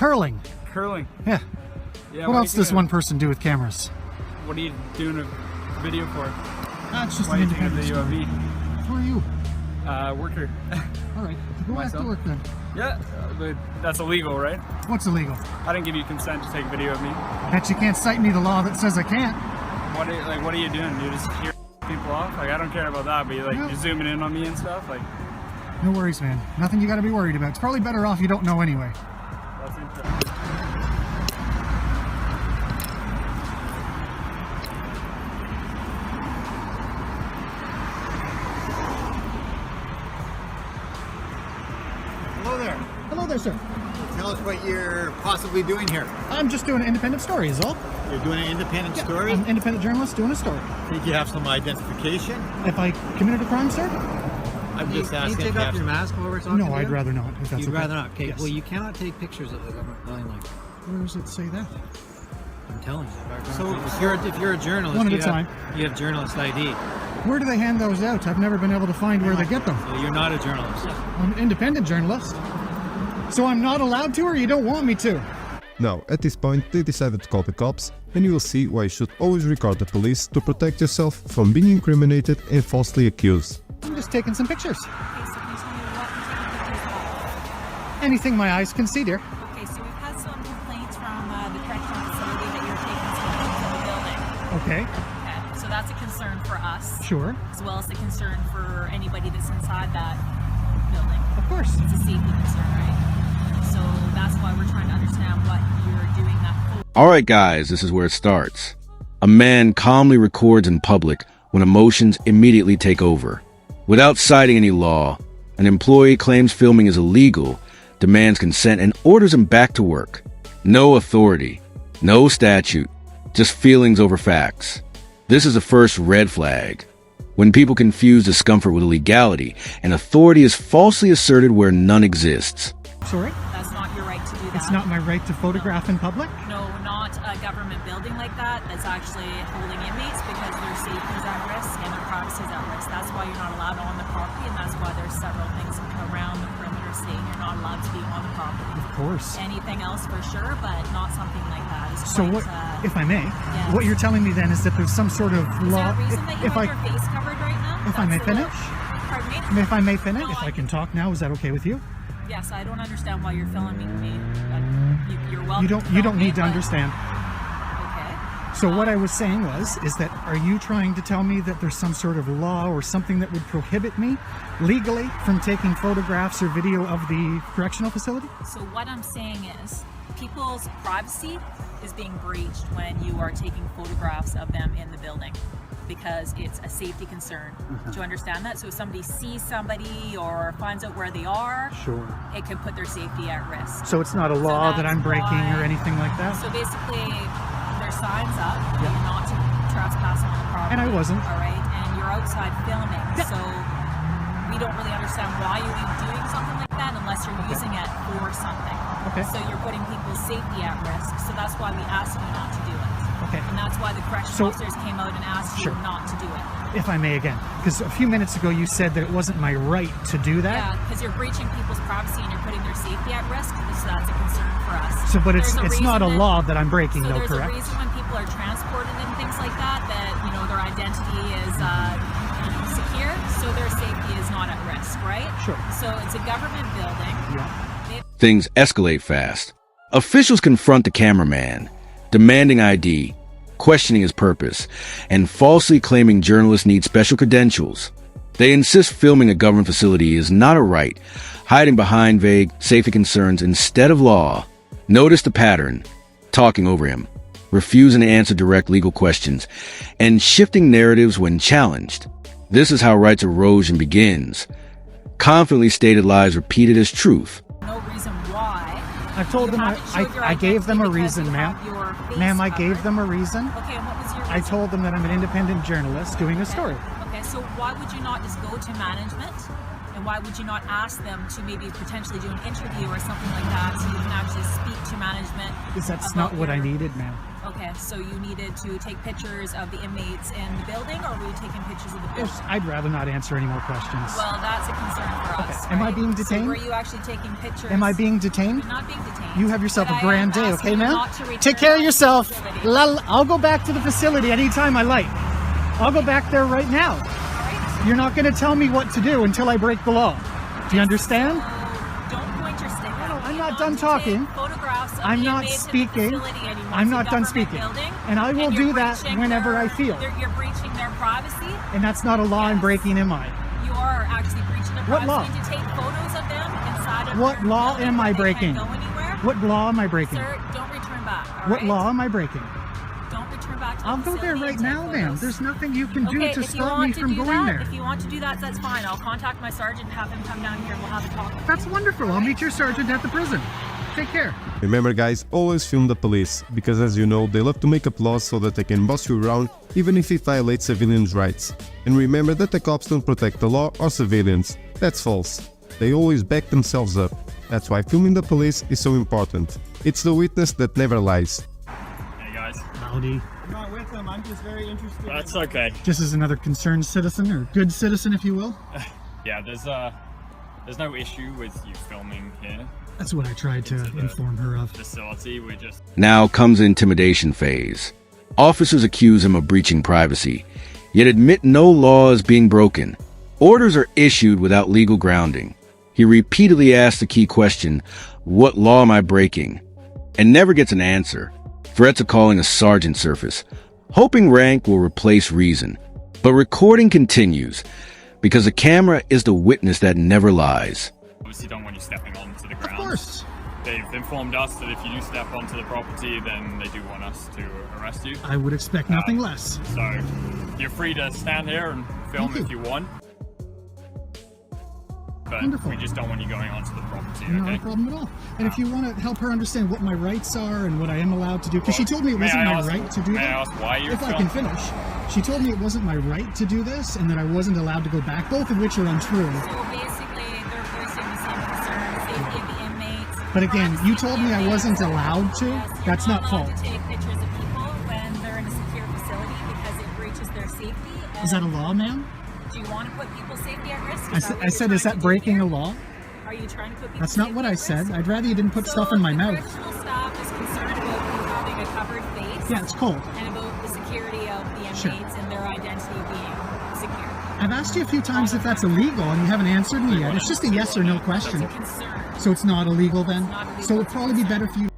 Curling. Curling? Yeah. What else does one person do with cameras? What are you doing a video for? It's just Why an are you taking a independent video of me? Who are you? Worker. Alright, go back to work then. Yeah, but that's illegal, right? What's illegal? I didn't give you consent to take a video of me. Bet you can't cite me the law that says I can't. What are you doing? You just hear people off? Like, I don't care about that, but you're zooming in on me and stuff? Like, no worries, man. Nothing you gotta be worried about. It's probably better off you don't know anyway. that's interesting. Hello there. Hello there, sir. Tell us what you're possibly doing here. I'm just doing an independent story, is all. You're doing an independent story? I'm an independent journalist doing a story. Think you have some identification? If I committed a crime, sir? I'm just Can asking. you take if you off have your some- mask while we're talking? No, I'd rather not. If that's You'd okay. rather not. Okay. Yes. Well, you cannot take pictures of the government building like that. Where does it say that? I'm telling you. So- if you're a journalist, One at a you have, time. you have journalist ID. Where do they hand those out? I've never been able to find where they get them. So you're not a journalist. I'm an independent journalist. So I'm not allowed to, or you don't want me to? Now, at this point, they decide to call the cops, and you will see why you should always regard the police to protect yourself from being incriminated and falsely accused. I'm just taking some pictures. Okay, so can you tell me what you're taking pictures of? Anything my eyes can see, dear. Okay, so we've had some complaints from the correctional facility that you're taking some pictures of the building. Okay, Okay, so that's a concern for us, sure. as well as a concern for anybody that's inside that building. Of course. It's a safety concern, right? So that's why we're trying to understand what you're doing that for. Alright guys, this is where it starts. A man calmly records in public when emotions immediately take over. Without citing any law, an employee claims filming is illegal, demands consent, and orders him back to work. No authority, no statute, just feelings over facts. This is the first red flag. When people confuse discomfort with illegality, and authority is falsely asserted where none exists. Sorry? That's not your right to do that. It's not my right to photograph in public? No, not a government building like that that's actually holding inmates because their safety is at risk and their privacy is at risk. That's why you're not allowed on the property, and that's why there's several things around the perimeter saying you're not allowed to be on the property. Of course. Anything else for sure, but not something like that. It's So quite, what, if I may, yes. what you're telling me then is that there's some sort of Is law. there a reason that you if have your face covered right now? if I may That's the law. finish? Pardon me? If I may finish, No, if I can talk now, is that okay with you? Yes, I don't understand why you're filming me. You're welcome. You don't need to but- understand. Okay. So what I was saying is that are you trying to tell me that there's some sort of law or something that would prohibit me legally from taking photographs or video of the correctional facility? So what I'm saying is people's privacy is being breached when you are taking photographs of them in the building because it's a safety concern. Do you understand that? So if somebody sees somebody or finds out where they are, Sure. it could put their safety at risk. So it's not a law that that's I'm breaking why- or anything like that? So basically, there's signs up that you're not to trespass on the property. And I wasn't. All right, and you're outside filming, so we don't really understand why you would be doing something like that unless you're using it for something. Okay. So you're putting people's safety at risk. So that's why we asked you not to do it. Okay. And that's why the correctional So- officers came out and asked Sure. you not to do it. If I may again, because a few minutes ago you said that it wasn't my right to do that. Yeah, because you're breaching people's privacy and you're putting their safety at risk. So that's a concern for us. So, but There's it's not a reason law that I'm breaking, So though, there's correct? a reason when people are transported and things like that, their identity is secure, so their safety is not at risk, right? Sure. So it's a government building. Yeah. Things escalate fast. Officials confront the cameraman, demanding ID, questioning his purpose, and falsely claiming journalists need special credentials. They insist filming a government facility is not a right, hiding behind vague safety concerns instead of law. Notice the pattern: talking over him, refusing to answer direct legal questions, and shifting narratives when challenged. This is how rights erosion begins. Confidently stated lies repeated as truth. No reason why. I've told them I gave them a reason, ma'am. Ma'am, I gave them a reason. Okay, and what was your reason? I told them that I'm an independent journalist doing a story. Okay, so why would you not just go to management? And why would you not ask them to maybe potentially do an interview or something like that so you can actually speak to management That's not what I needed, ma'am. Okay, so you needed to take pictures of the inmates in the building, or were you taking pictures of the building? I'd rather not answer any more questions. Well, that's a concern for us. Am I right? being detained? So were you actually taking pictures? Am I being detained? You're not being detained. You have yourself But a I grand am day, asking okay, you ma'am? not to return Take care of back to the yourself. facility. I'll go back to the facility anytime I like. I'll go back there right now. Alright? You're not going to tell me what to do until I break the law. Do you understand? So don't point your stick at No, me. I'm not Not done to talking. take photographs of I'm the not inmates in the speaking. facility anymore. I'm It's a not done government speaking. building, And I will you're do that breaching whenever I feel. You're breaching their privacy. And that's not a law I'm Yes. breaking, am I? You are actually breaching their What privacy law? to take photos of them inside of What their law building am where I they breaking? Can't go anywhere. What law am I breaking? Sir, don't return back. all What right? law am I breaking? Don't return back to the I'll go there facility right and take now, ma'am. photos. There's nothing you can do Okay, to if you stop want me to from do going that, there. if you want to do that, that's fine. I'll contact my sergeant and have him come down here and we'll have a talk. That's wonderful. I'll meet your sergeant at the prison. Take care. Remember guys, always film the police, because as you know, they love to make up laws so that they can boss you around even if it violates civilians' rights. And remember that the cops don't protect the law or civilians. That's false. They always back themselves up. That's why filming the police is so important. It's the witness that never lies. Hey guys. Howdy. I'm not with them. I'm just very interested. That's okay. Just as another concerned citizen, or good citizen, if you will. Yeah, there's no issue with you filming here. That's what I tried to inform her of. Facility, we just Now comes the intimidation phase. Officers accuse him of breaching privacy, yet admit no law is being broken. Orders are issued without legal grounding. He repeatedly asks the key question, "What law am I breaking?" and never gets an answer. Threats of calling a sergeant surface, hoping rank will replace reason. But recording continues, because the camera is the witness that never lies. obviously don't want you stepping onto the Of ground. course. They've informed us that if you do step onto the property, then they do want us to arrest you. I would expect nothing less. So you're free to stand here and film Thank if you. you want. But Wonderful. we just don't want you going onto the property, Not okay? a problem at all. And if you want to help her understand what my rights are and what I am allowed to do, because she told me it May wasn't I my ask- right to do May I that. ask why you're If I can filming? finish, she told me it wasn't my right to do this and that I wasn't allowed to go back, both of which are untrue. So basically, they're voicing the same concern, safety of the inmates. But again, privacy you of told the me I inmates. wasn't allowed to. Yes, you're That's not allowed fault. to take pictures of people when they're in a secure facility because it breaches their safety. Is that a and law, ma'am? Do you want to put people's safety at risk? I said, is that breaking a law? Are you trying to put people's That's not safety what at I risk? said. I'd rather you didn't put stuff in my the mouth. correctional staff is concerned about you having a covered face. Yeah, it's cold. And about the security of the inmates Sure. and their identity being secure. I've asked you a few times if that's illegal and you haven't answered me yet. It's just a yes or no question. It's a concern. So it's not illegal then? not illegal. So it'd probably be better for you